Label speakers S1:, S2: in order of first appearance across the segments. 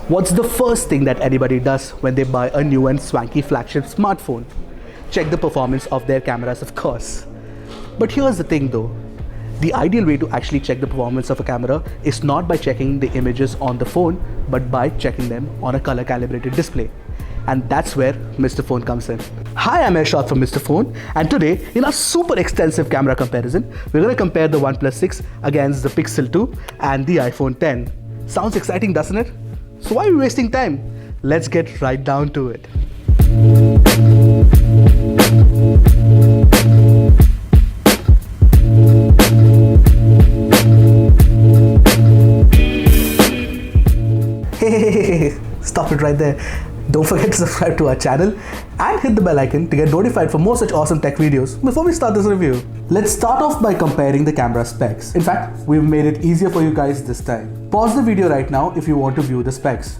S1: What's the first thing that anybody does when they buy a new and swanky flagship smartphone? Check the performance of their cameras, of course. But here's the thing though. The ideal way to actually check the performance of a camera is not by checking the images on the phone, but by checking them on a color calibrated display. And that's where Mr. Phone comes in. Hi, I'm Ershad from Mr. Phone, and today in our super extensive camera comparison, we're going to compare the OnePlus 6 against the Pixel 2 and the iPhone 10. Sounds exciting, doesn't it? So why are we wasting time? Let's get right down to it. Hey, stop it right there. Don't forget to subscribe to our channel and hit the bell icon to get notified for more such awesome tech videos before we start this review. Let's start off by comparing the camera specs. In fact, we've made it easier for you guys this time. Pause the video right now if you want to view the specs.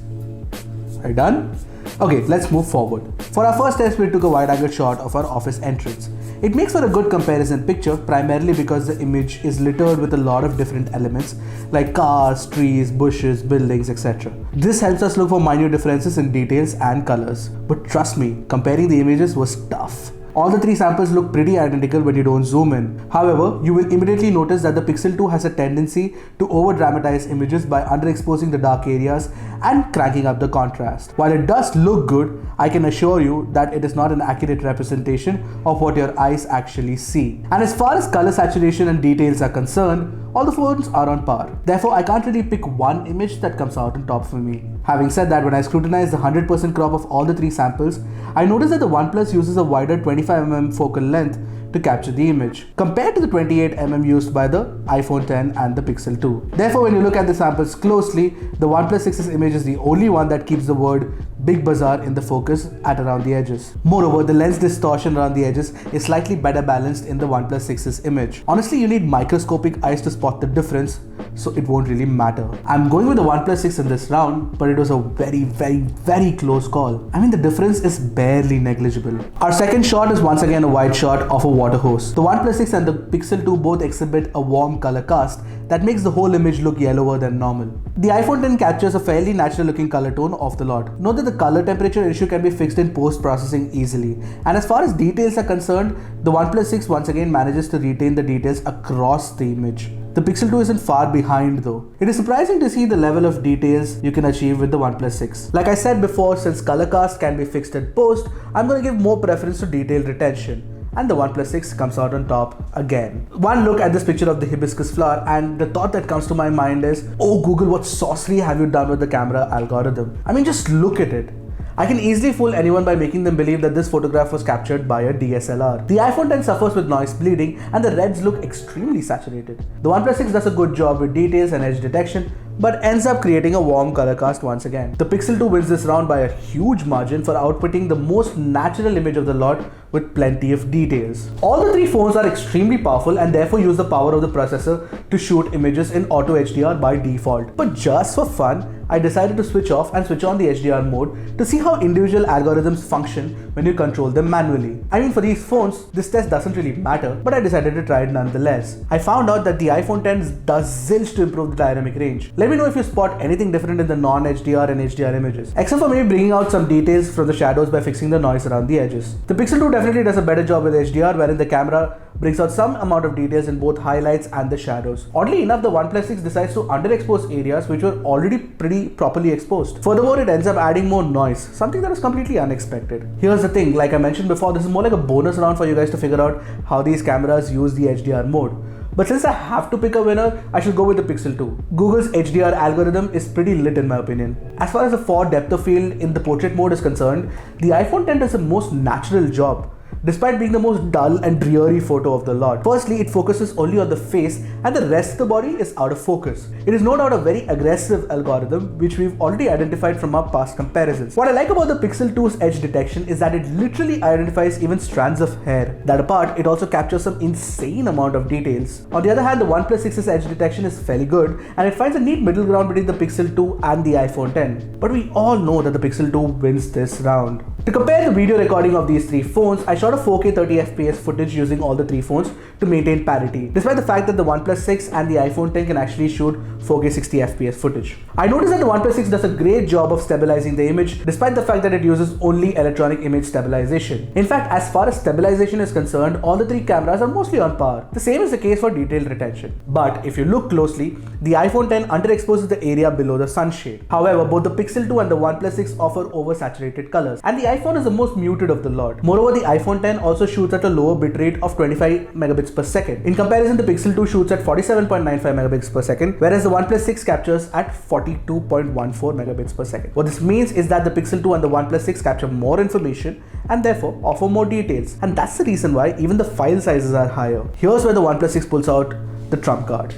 S1: Are you done? Okay, let's move forward. For our first test, we took a wide-angle shot of our office entrance. It makes for a good comparison picture primarily because the image is littered with a lot of different elements like cars, trees, bushes, buildings, etc. This helps us look for minor differences in details and colors. But trust me, comparing the images was tough. All the three samples look pretty identical when you don't zoom in. However, you will immediately notice that the Pixel 2 has a tendency to over-dramatize images by underexposing the dark areas and cranking up the contrast. While it does look good, I can assure you that it is not an accurate representation of what your eyes actually see. And as far as color saturation and details are concerned, all the phones are on par. Therefore, I can't really pick one image that comes out on top for me. Having said that, when I scrutinize the 100% crop of all the three samples, I notice that the OnePlus uses a wider 25mm focal length to capture the image, compared to the 28mm used by the iPhone 10 and the Pixel 2. Therefore, when you look at the samples closely, the OnePlus 6's image is the only one that keeps the word Big Bazaar in the focus at around the edges. Moreover, the lens distortion around the edges is slightly better balanced in the OnePlus 6's image. Honestly, you need microscopic eyes to spot the difference, so it won't really matter. I'm going with the OnePlus 6 in this round, but it was a very close call. I mean, the difference is barely negligible. Our second shot is once again a wide shot of a water hose. The OnePlus 6 and the Pixel 2 both exhibit a warm color cast that makes the whole image look yellower than normal. The iPhone 10 captures a fairly natural looking color tone of the lot. Note that the color temperature issue can be fixed in post-processing easily. And as far as details are concerned, the OnePlus 6 once again manages to retain the details across the image. The Pixel 2 isn't far behind though. It is surprising to see the level of details you can achieve with the OnePlus 6. Like I said before, since color cast can be fixed in post, I'm going to give more preference to detail retention. And the OnePlus 6 comes out on top again. One look at this picture of the hibiscus flower and the thought that comes to my mind is, oh Google, what sorcery have you done with the camera algorithm? I mean, just look at it. I can easily fool anyone by making them believe that this photograph was captured by a DSLR. The iPhone 10 suffers with noise bleeding and the reds look extremely saturated. The OnePlus 6 does a good job with details and edge detection, but ends up creating a warm color cast once again. The Pixel 2 wins this round by a huge margin for outputting the most natural image of the lot with plenty of details. All the three phones are extremely powerful and therefore use the power of the processor to shoot images in auto HDR by default. But just for fun, I decided to switch off and switch on the HDR mode to see how individual algorithms function when you control them manually. I mean, for these phones, this test doesn't really matter, but I decided to try it nonetheless. I found out that the iPhone 10 does zilch to improve the dynamic range. Let me know if you spot anything different in the non-HDR and HDR images, except for maybe bringing out some details from the shadows by fixing the noise around the edges. The Pixel 2 definitely does a better job with HDR, wherein the camera brings out some amount of details in both highlights and the shadows. Oddly enough, the OnePlus 6 decides to underexpose areas which were already pretty properly exposed. Furthermore, it ends up adding more noise, something that is completely unexpected. Here's the thing, like I mentioned before, this is more like a bonus round for you guys to figure out how these cameras use the HDR mode. But since I have to pick a winner, I should go with the Pixel 2. Google's HDR algorithm is pretty lit in my opinion. As far as the forward depth of field in the portrait mode is concerned, the iPhone 10 does the most natural job, despite being the most dull and dreary photo of the lot. Firstly, it focuses only on the face and the rest of the body is out of focus. It is no doubt a very aggressive algorithm which we've already identified from our past comparisons. What I like about the Pixel 2's edge detection is that it literally identifies even strands of hair. That apart, it also captures some insane amount of details. On the other hand, the OnePlus 6's edge detection is fairly good and it finds a neat middle ground between the Pixel 2 and the iPhone 10. But we all know that the Pixel 2 wins this round. To compare the video recording of these three phones, I shot a 4K 30fps footage using all the three phones to maintain parity, despite the fact that the OnePlus 6 and the iPhone 10 can actually shoot 4K 60fps footage. I noticed that the OnePlus 6 does a great job of stabilizing the image, despite the fact that it uses only electronic image stabilization. In fact, as far as stabilization is concerned, all the three cameras are mostly on par. The same is the case for detail retention. But if you look closely, the iPhone 10 underexposes the area below the sunshade. However, both the Pixel 2 and the OnePlus 6 offer oversaturated colors, and the iPhone is the most muted of the lot. Moreover, the iPhone 10 also shoots at a lower bitrate of 25 megabits per second. In comparison, the Pixel 2 shoots at 47.95 megabits per second, whereas the OnePlus 6 captures at 42.14 megabits per second. What this means is that the Pixel 2 and the OnePlus 6 capture more information and therefore offer more details. And that's the reason why even the file sizes are higher. Here's where the OnePlus 6 pulls out the trump card.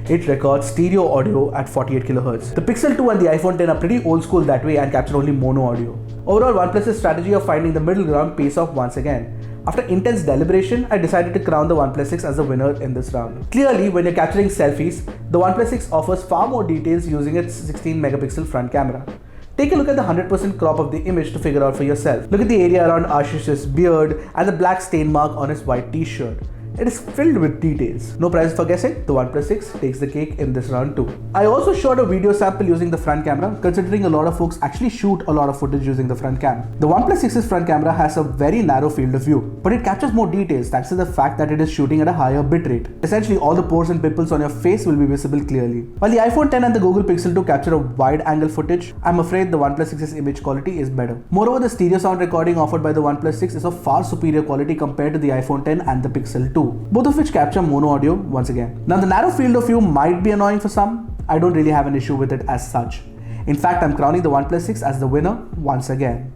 S1: It records stereo audio at 48 kHz. The Pixel 2 and the iPhone 10 are pretty old school that way and capture only mono audio. Overall, OnePlus's strategy of finding the middle ground pays off once again. After intense deliberation, I decided to crown the OnePlus 6 as the winner in this round. Clearly, when you're capturing selfies, the OnePlus 6 offers far more details using its 16 megapixel front camera. Take a look at the 100% crop of the image to figure out for yourself. Look at the area around Ashish's beard and the black stain mark on his white t-shirt. It is filled with details. No prizes for guessing, the OnePlus 6 takes the cake in this round too. I also shot a video sample using the front camera, considering a lot of folks actually shoot a lot of footage using the front cam. The OnePlus 6's front camera has a very narrow field of view, but it captures more details thanks to the fact that it is shooting at a higher bitrate. Essentially, all the pores and pimples on your face will be visible clearly. While the iPhone 10 and the Google Pixel 2 capture a wide angle footage, I'm afraid the OnePlus 6's image quality is better. Moreover, the stereo sound recording offered by the OnePlus 6 is of far superior quality compared to the iPhone 10 and the Pixel 2. Both of which capture mono audio once again. Now, the narrow field of view might be annoying for some. I don't really have an issue with it as such. In fact, I'm crowning the OnePlus 6 as the winner once again.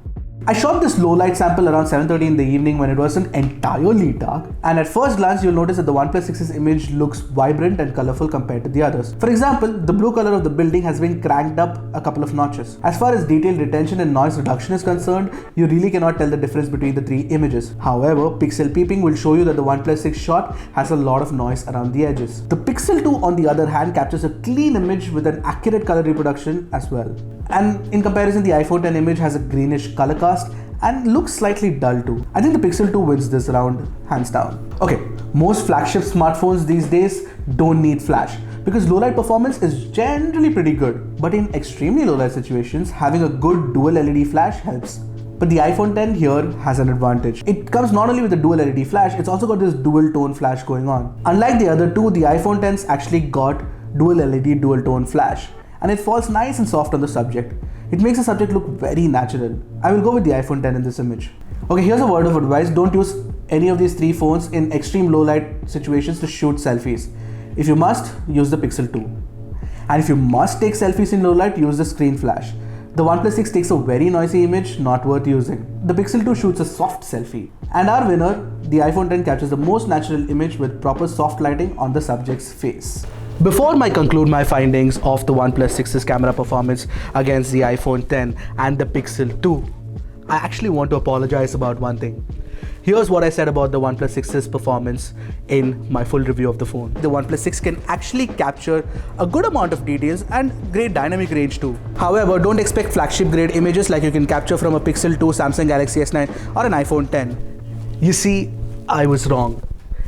S1: I shot this low light sample around 7:30 in the evening when it wasn't entirely dark, and at first glance you'll notice that the OnePlus 6's image looks vibrant and colorful compared to the others. For example, the blue color of the building has been cranked up a couple of notches. As far as detail retention and noise reduction is concerned, you really cannot tell the difference between the three images. However, pixel peeping will show you that the OnePlus 6 shot has a lot of noise around the edges. The Pixel 2 on the other hand captures a clean image with an accurate color reproduction as well. And in comparison, the iPhone 10 image has a greenish color cast and looks slightly dull too. I think the Pixel 2 wins this round, hands down. Okay, most flagship smartphones these days don't need flash because low light performance is generally pretty good. But in extremely low light situations, having a good dual LED flash helps. But the iPhone 10 here has an advantage. It comes not only with a dual LED flash, it's also got this dual tone flash going on. Unlike the other two, the iPhone 10's actually got dual LED dual tone flash, and it falls nice and soft on the subject. It makes the subject look very natural. I will go with the iPhone 10 in this image. Okay, here's a word of advice. Don't use any of these three phones in extreme low light situations to shoot selfies. If you must, use the Pixel 2. And if you must take selfies in low light, use the screen flash. The OnePlus 6 takes a very noisy image, not worth using. The Pixel 2 shoots a soft selfie. And our winner, the iPhone 10, captures the most natural image with proper soft lighting on the subject's face. Before I conclude my findings of the OnePlus 6's camera performance against the iPhone 10 and the Pixel 2, I actually want to apologize about one thing. Here's what I said about the OnePlus 6's performance in my full review of the phone. The OnePlus 6 can actually capture a good amount of details and great dynamic range too. However, don't expect flagship grade images like you can capture from a Pixel 2, Samsung Galaxy S9 or an iPhone 10. You see, I was wrong.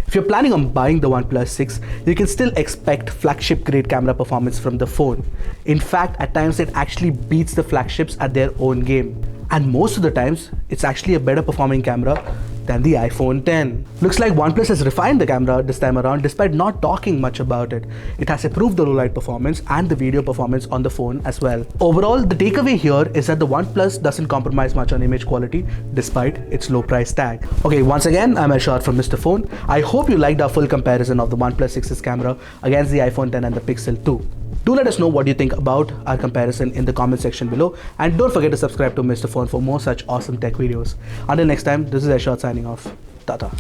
S1: If you're planning on buying the OnePlus 6, you can still expect flagship grade camera performance from the phone. In fact, at times it actually beats the flagships at their own game. And most of the times, it's actually a better performing camera than the iPhone 10. Looks like OnePlus has refined the camera this time around despite not talking much about it. It has improved the low light performance and the video performance on the phone as well. Overall, the takeaway here is that the OnePlus doesn't compromise much on image quality despite its low price tag. Okay, once again, I'm Ashar from Mr. Phone. I hope you liked our full comparison of the OnePlus 6's camera against the iPhone 10 and the Pixel 2. Do let us know what you think about our comparison in the comment section below, and don't forget to subscribe to Mr. Phone for more such awesome tech videos. Until next time, this is Ashar signing off. Tata.